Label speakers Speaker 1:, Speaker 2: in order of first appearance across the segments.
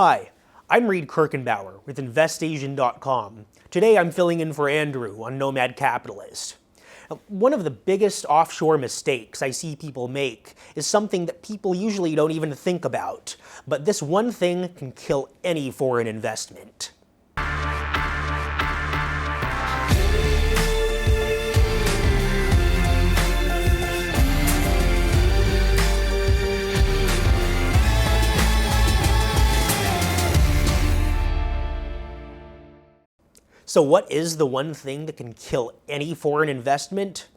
Speaker 1: Hi, I'm Reid Kirchenbauer with InvestAsian.com. Today I'm filling in for Andrew on Nomad Capitalist. One of the biggest offshore mistakes I see people make is something that people usually don't even think about, but this one thing can kill any foreign investment. So what is the one thing that can kill any foreign investment?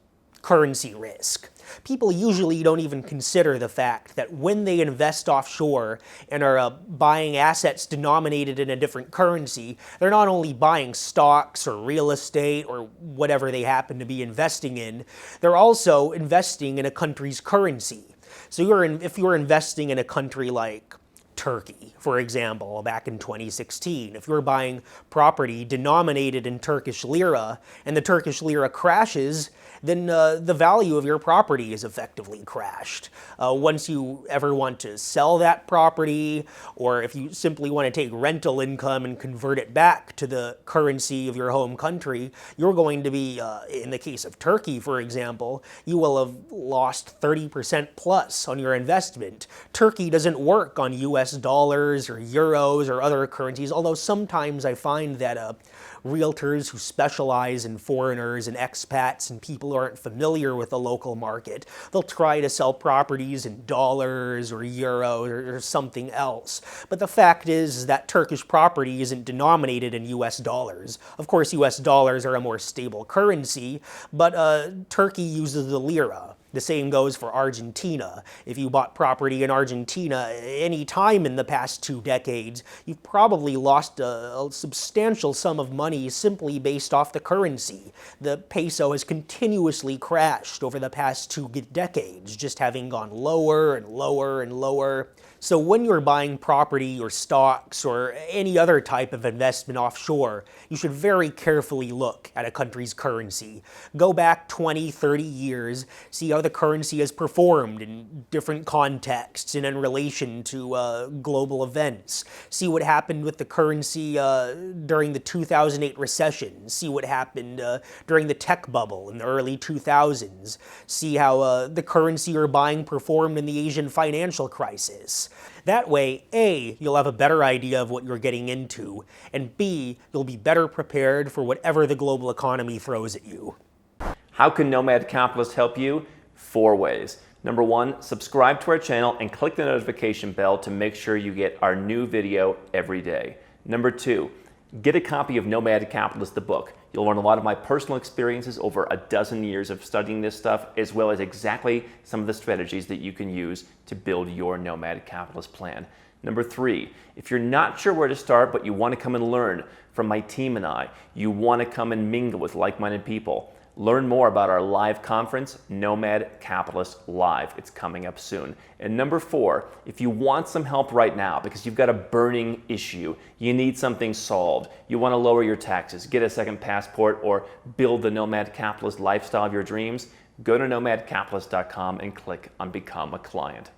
Speaker 1: Currency risk. People usually don't even consider the fact that when they invest offshore and are buying assets denominated in a different currency, they're not only buying stocks or real estate or whatever they happen to be investing in, they're also investing in a country's currency. So if you're investing in a country like Turkey, for example, back in 2016, if you're buying property denominated in Turkish lira and the Turkish lira crashes, then the value of your property is effectively crashed. Once you ever want to sell that property, or if you simply want to take rental income and convert it back to the currency of your home country, you're going to be, in the case of Turkey, for example, you will have lost 30% plus on your investment. Turkey doesn't work on US dollars or euros or other currencies, although sometimes I find that realtors who specialize in foreigners and expats and people who aren't familiar with the local market, they'll try to sell properties in dollars or euros or something else. But the fact is that Turkish property isn't denominated in US dollars. Of course, US dollars are a more stable currency, but Turkey uses the lira. The same goes for Argentina. If you bought property in Argentina any time in the past 2 decades, you've probably lost a substantial sum of money simply based off the currency. The peso has continuously crashed over the past 2 decades, just having gone lower and lower and lower. So when you're buying property or stocks or any other type of investment offshore, you should very carefully look at a country's currency. Go back 20, 30 years, see how the currency has performed in different contexts and in relation to global events. See what happened with the currency during the 2008 recession. See what happened during the tech bubble in the early 2000s. See how the currency you're buying performed in the Asian financial crisis. That way, A, you'll have a better idea of what you're getting into, and B, you'll be better prepared for whatever the global economy throws at you.
Speaker 2: How can Nomad Capitalist help you? 4 ways. Number 1, subscribe to our channel and click the notification bell to make sure you get our new video every day. Number 2, get a copy of Nomad Capitalist, the book. You'll learn a lot of my personal experiences over a dozen years of studying this stuff, as well as exactly some of the strategies that you can use to build your Nomad Capitalist plan. Number 3, if you're not sure where to start, but you want to come and learn from my team and I, you want to come and mingle with like-minded people, learn more about our live conference, Nomad Capitalist Live. It's coming up soon. And number 4, if you want some help right now because you've got a burning issue, you need something solved, you want to lower your taxes, get a second passport, or build the Nomad Capitalist lifestyle of your dreams, go to nomadcapitalist.com and click on Become a Client.